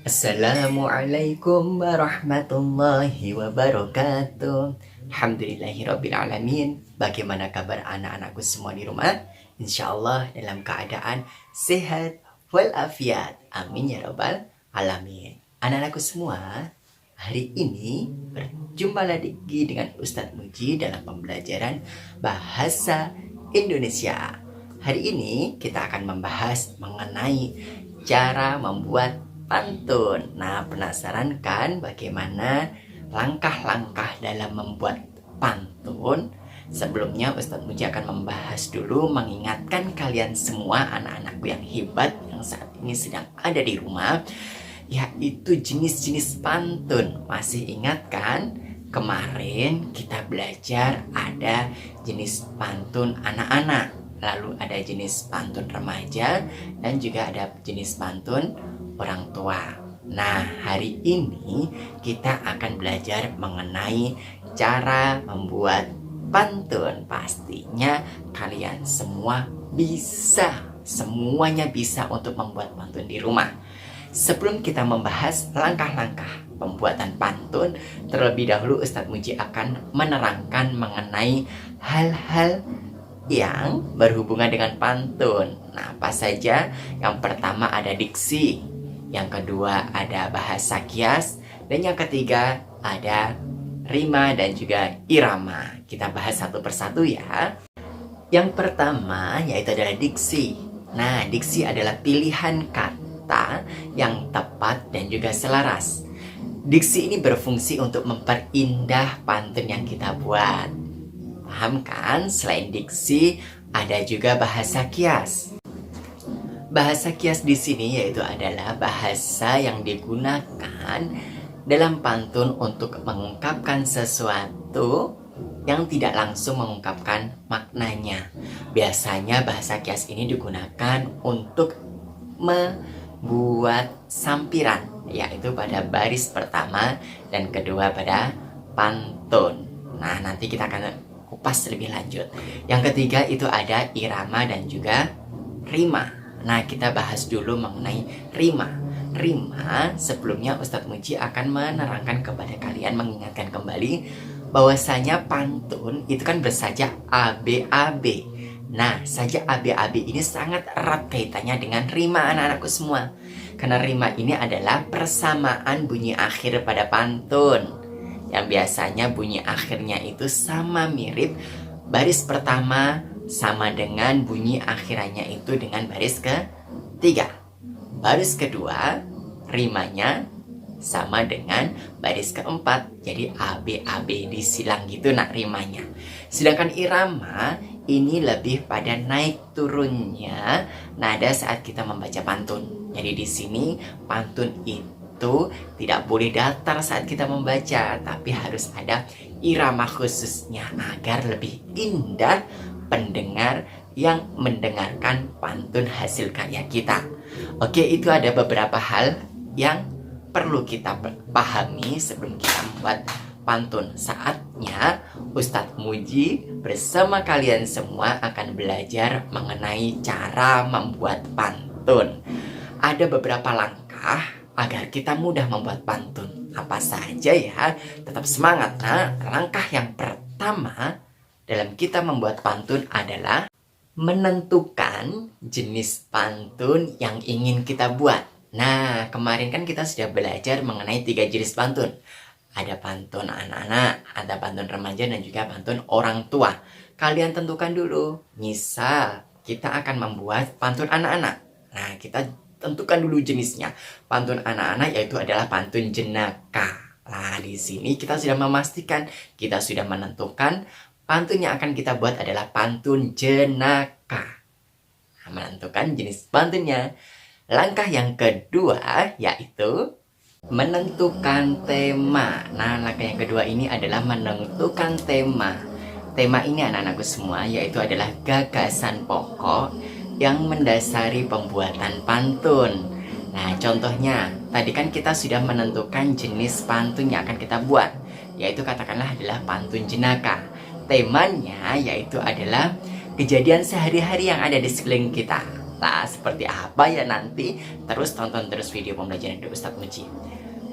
Assalamualaikum warahmatullahi wabarakatuh. Alhamdulillahirrabbilalamin. Bagaimana kabar anak-anakku semua di rumah? Insya Allah dalam keadaan sehat walafiat. Amin ya rabbal alamin. Anak-anakku semua, hari ini berjumpa lagi dengan Ustadz Muji dalam pembelajaran Bahasa Indonesia. Hari ini kita akan membahas mengenai cara membuat pantun. Nah, penasaran kan bagaimana langkah-langkah dalam membuat pantun? Sebelumnya Ustadz Muji akan membahas dulu, mengingatkan kalian semua anak-anakku yang hebat yang saat ini sedang ada di rumah, yaitu jenis-jenis pantun. Masih ingat kan? Kemarin kita belajar ada jenis pantun anak-anak, lalu ada jenis pantun remaja, dan juga ada jenis pantun orang tua. Nah, hari ini kita akan belajar mengenai cara membuat pantun. Pastinya kalian semua bisa, semuanya bisa untuk membuat pantun di rumah. Sebelum kita membahas langkah-langkah pembuatan pantun, terlebih dahulu Ustadz Muji akan menerangkan mengenai hal-hal yang berhubungan dengan pantun. Nah, apa saja? Yang pertama ada diksi, yang kedua ada bahasa kias, dan yang ketiga ada rima dan juga irama. Kita bahas satu persatu ya. Yang pertama yaitu adalah diksi. Nah, diksi adalah pilihan kata yang tepat dan juga selaras. Diksi ini berfungsi untuk memperindah pantun yang kita buat. Paham kan? Selain diksi, ada juga bahasa kias. Bahasa kias di sini yaitu adalah bahasa yang digunakan dalam pantun untuk mengungkapkan sesuatu yang tidak langsung mengungkapkan maknanya. Biasanya bahasa kias ini digunakan untuk membuat sampiran, yaitu pada baris pertama dan kedua pada pantun. Nah, nanti kita akan kupas lebih lanjut. Yang ketiga itu ada irama dan juga rima. Nah, kita bahas dulu mengenai rima. Rima, sebelumnya Ustadz Muji akan menerangkan kepada kalian, mengingatkan kembali bahwasanya pantun itu kan bersaja ABAB. Nah, saja ABAB ini sangat erat kaitannya dengan rima anak-anakku semua. Karena rima ini adalah persamaan bunyi akhir pada pantun, yang biasanya bunyi akhirnya itu sama mirip baris pertama sama dengan bunyi akhirannya itu dengan baris ketiga. Baris kedua rimanya sama dengan baris keempat. Jadi ABAB disilang gitu nak rimanya. Sedangkan irama ini lebih pada naik turunnya nada saat kita membaca pantun. Jadi di sini pantun itu tidak boleh datar saat kita membaca, tapi harus ada irama khususnya agar lebih indah pendengar yang mendengarkan pantun hasil karya kita. Oke, itu ada beberapa hal yang perlu kita pahami sebelum kita membuat pantun. Saatnya Ustadz Muji bersama kalian semua akan belajar mengenai cara membuat pantun. Ada beberapa langkah agar kita mudah membuat pantun. Apa saja ya? Tetap semangat. Nah, langkah yang pertama dalam kita membuat pantun adalah menentukan jenis pantun yang ingin kita buat. Nah, kemarin kan kita sudah belajar mengenai 3 jenis pantun. Ada pantun anak-anak, ada pantun remaja, dan juga pantun orang tua. Kalian tentukan dulu. Misal, kita akan membuat pantun anak-anak. Nah, kita tentukan dulu jenisnya. Pantun anak-anak yaitu adalah pantun jenaka. Nah, di sini kita sudah memastikan, kita sudah menentukan pantun yang akan kita buat adalah pantun jenaka. Nah, menentukan jenis pantunnya. Langkah yang kedua yaitu menentukan tema. Nah, langkah yang kedua ini adalah menentukan tema. Tema ini anak-anakku semua yaitu adalah gagasan pokok yang mendasari pembuatan pantun. Nah, contohnya tadi kan kita sudah menentukan jenis pantun yang akan kita buat, yaitu katakanlah adalah pantun jenaka. Temanya yaitu adalah kejadian sehari-hari yang ada di sekeliling kita. Nah, seperti apa ya nanti? Terus tonton terus video pembelajaran dari Ustadz Muji.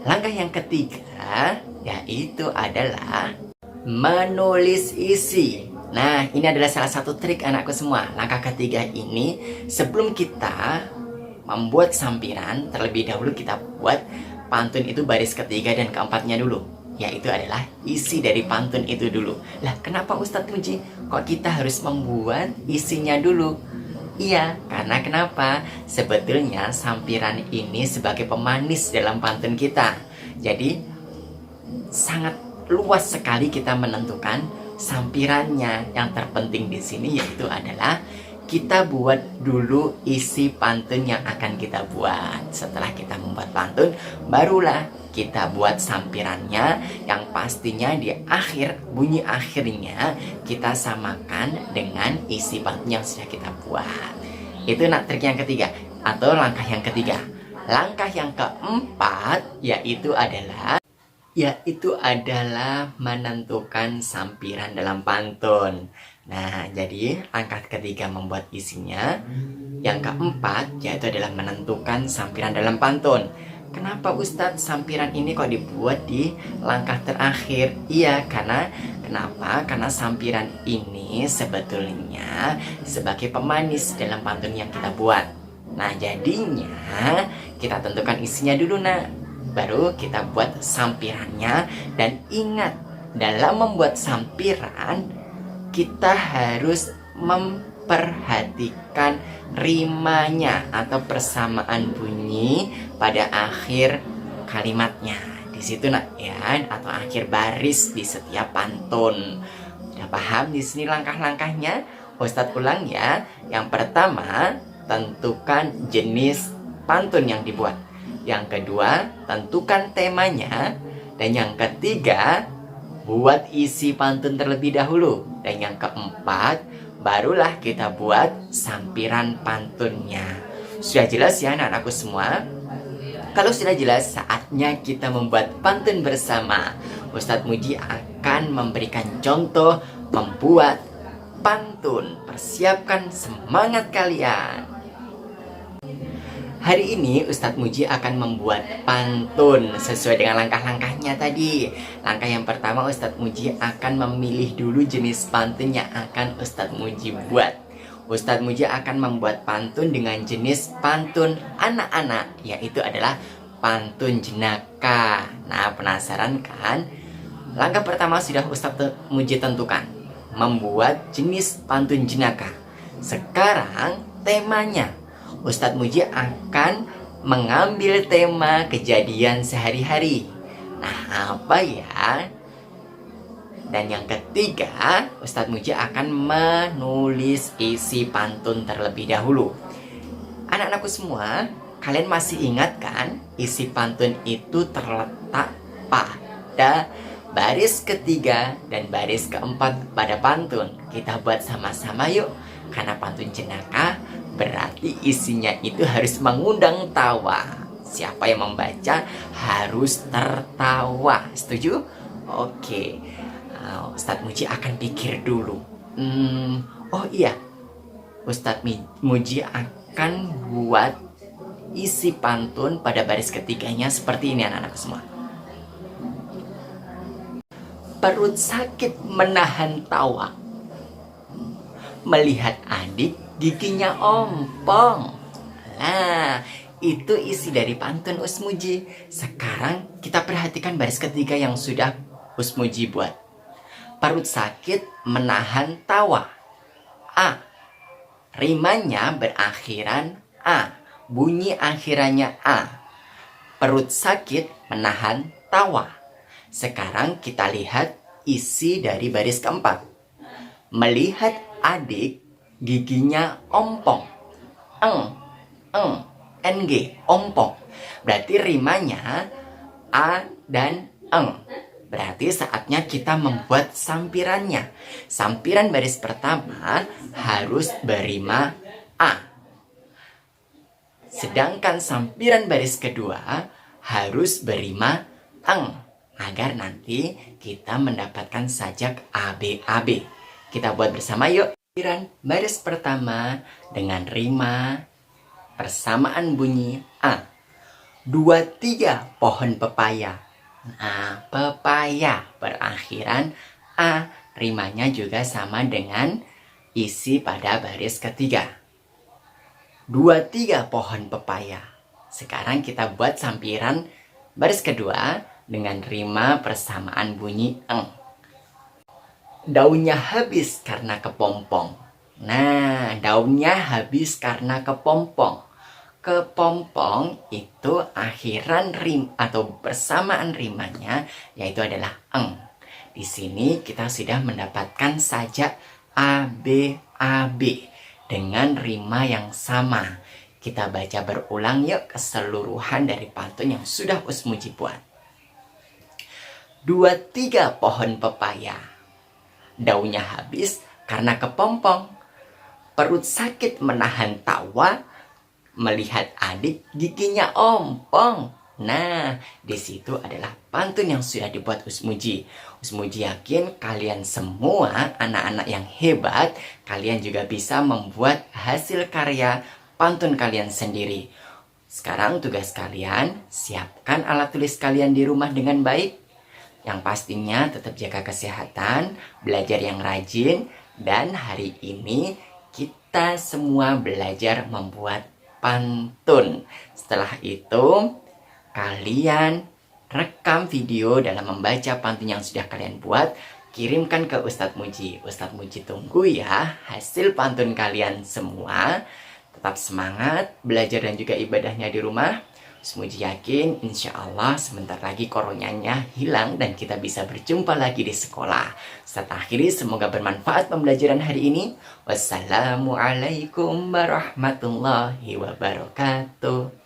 Langkah yang ketiga yaitu adalah menulis isi. Nah, ini adalah salah satu trik anakku semua. Langkah ketiga ini, sebelum kita membuat sampiran, terlebih dahulu kita buat pantun itu baris ketiga dan keempatnya dulu, yaitu adalah isi dari pantun itu dulu. Lah, kenapa Ustadz Muji kok kita harus membuat isinya dulu? Iya, karena kenapa? Sebetulnya sampiran ini sebagai pemanis dalam pantun kita. Jadi sangat luas sekali kita menentukan sampirannya. Yang terpenting di sini yaitu adalah kita buat dulu isi pantun yang akan kita buat. Setelah kita membuat pantun, barulah kita buat sampirannya, yang pastinya di akhir, bunyi akhirnya kita samakan dengan isi pantun yang sudah kita buat. Itu trik yang ketiga atau langkah yang ketiga. Langkah yang keempat yaitu adalah menentukan sampiran dalam pantun. Nah, jadi langkah ketiga membuat isinya. Yang keempat yaitu adalah menentukan sampiran dalam pantun. Kenapa Ustadz sampiran ini kok dibuat di langkah terakhir? Iya, kenapa? Karena sampiran ini sebetulnya sebagai pemanis dalam pantun yang kita buat. Nah, jadinya kita tentukan isinya dulu, baru kita buat sampirannya. Dan ingat, dalam membuat sampiran kita harus memperhatikan rimanya atau persamaan bunyi pada akhir kalimatnya. Di situ ya, atau akhir baris di setiap pantun. Sudah paham di sini langkah-langkahnya? Ustadz ulang ya. Yang pertama, tentukan jenis pantun yang dibuat. Yang kedua, tentukan temanya. Dan yang ketiga, buat isi pantun terlebih dahulu. Dan yang keempat, barulah kita buat sampiran pantunnya. Sudah jelas ya anak-anakku semua? Kalau sudah jelas, saatnya kita membuat pantun bersama. Ustadz Muji akan memberikan contoh membuat pantun. Persiapkan semangat kalian. Hari ini Ustadz Muji akan membuat pantun sesuai dengan langkah-langkahnya tadi. Langkah yang pertama, Ustadz Muji akan memilih dulu jenis pantun yang akan Ustadz Muji buat. Ustadz Muji akan membuat pantun dengan jenis pantun anak-anak, yaitu adalah pantun jenaka. Nah, penasaran kan? Langkah pertama sudah Ustadz Muji tentukan, membuat jenis pantun jenaka. Sekarang temanya, Ustadz Muji akan mengambil tema kejadian sehari-hari. Nah, apa ya? Dan yang ketiga, Ustadz Muji akan menulis isi pantun terlebih dahulu. Anak-anakku semua, kalian masih ingat kan? Isi pantun itu terletak pada baris ketiga dan baris keempat pada pantun. Kita buat sama-sama yuk. Karena pantun jenaka berarti isinya itu harus mengundang tawa. Siapa yang membaca harus tertawa. Setuju? Oke. Ustadz Muji akan pikir dulu. Oh iya, Ustadz Muji akan buat isi pantun pada baris ketiganya seperti ini anak-anak semua. Perut sakit menahan tawa, melihat adik giginya ompong. Nah, itu isi dari pantun Usmuji. Sekarang kita perhatikan baris ketiga yang sudah Usmuji buat. Perut sakit menahan tawa. A. Rimanya berakhiran A. Bunyi akhirannya A. Perut sakit menahan tawa. Sekarang kita lihat isi dari baris keempat. Melihat adik giginya ompong. NG, ompong. Berarti rimanya A dan eng. Berarti saatnya kita membuat sampirannya. Sampiran baris pertama harus berima A. Sedangkan sampiran baris kedua harus berima eng. Agar nanti kita mendapatkan sajak ABAB. Kita buat bersama yuk. Sampiran baris pertama dengan rima persamaan bunyi A. 23 pohon pepaya. Nah, pepaya berakhiran A. Rimanya juga sama dengan isi pada baris ketiga. 23 pohon pepaya. Sekarang kita buat sampiran baris kedua dengan rima persamaan bunyi eng. Daunnya habis karena kepompong. Nah, daunnya habis karena kepompong. Kepompong itu akhiran rim atau persamaan rimanya yaitu adalah eng. Di sini kita sudah mendapatkan sajak A, B, A, B dengan rima yang sama. Kita baca berulang yuk keseluruhan dari pantun yang sudah Usmuji buat. 23 pohon pepaya. Daunnya habis karena kepompong. Perut sakit menahan tawa. Melihat adik giginya ompong. Nah, di situ adalah pantun yang sudah dibuat Usmuji. Usmuji yakin kalian semua anak-anak yang hebat, kalian juga bisa membuat hasil karya pantun kalian sendiri. Sekarang tugas kalian, siapkan alat tulis kalian di rumah dengan baik. Yang pastinya tetap jaga kesehatan, belajar yang rajin, dan hari ini kita semua belajar membuat pantun. Setelah itu, kalian rekam video dalam membaca pantun yang sudah kalian buat, kirimkan ke Ustadz Muji. Ustadz Muji tunggu ya hasil pantun kalian semua. Tetap semangat belajar dan juga ibadahnya di rumah. Usmuji yakin insya Allah sebentar lagi coronanya hilang dan kita bisa berjumpa lagi di sekolah. Setelah akhiri semoga bermanfaat pembelajaran hari ini. Wassalamualaikum warahmatullahi wabarakatuh.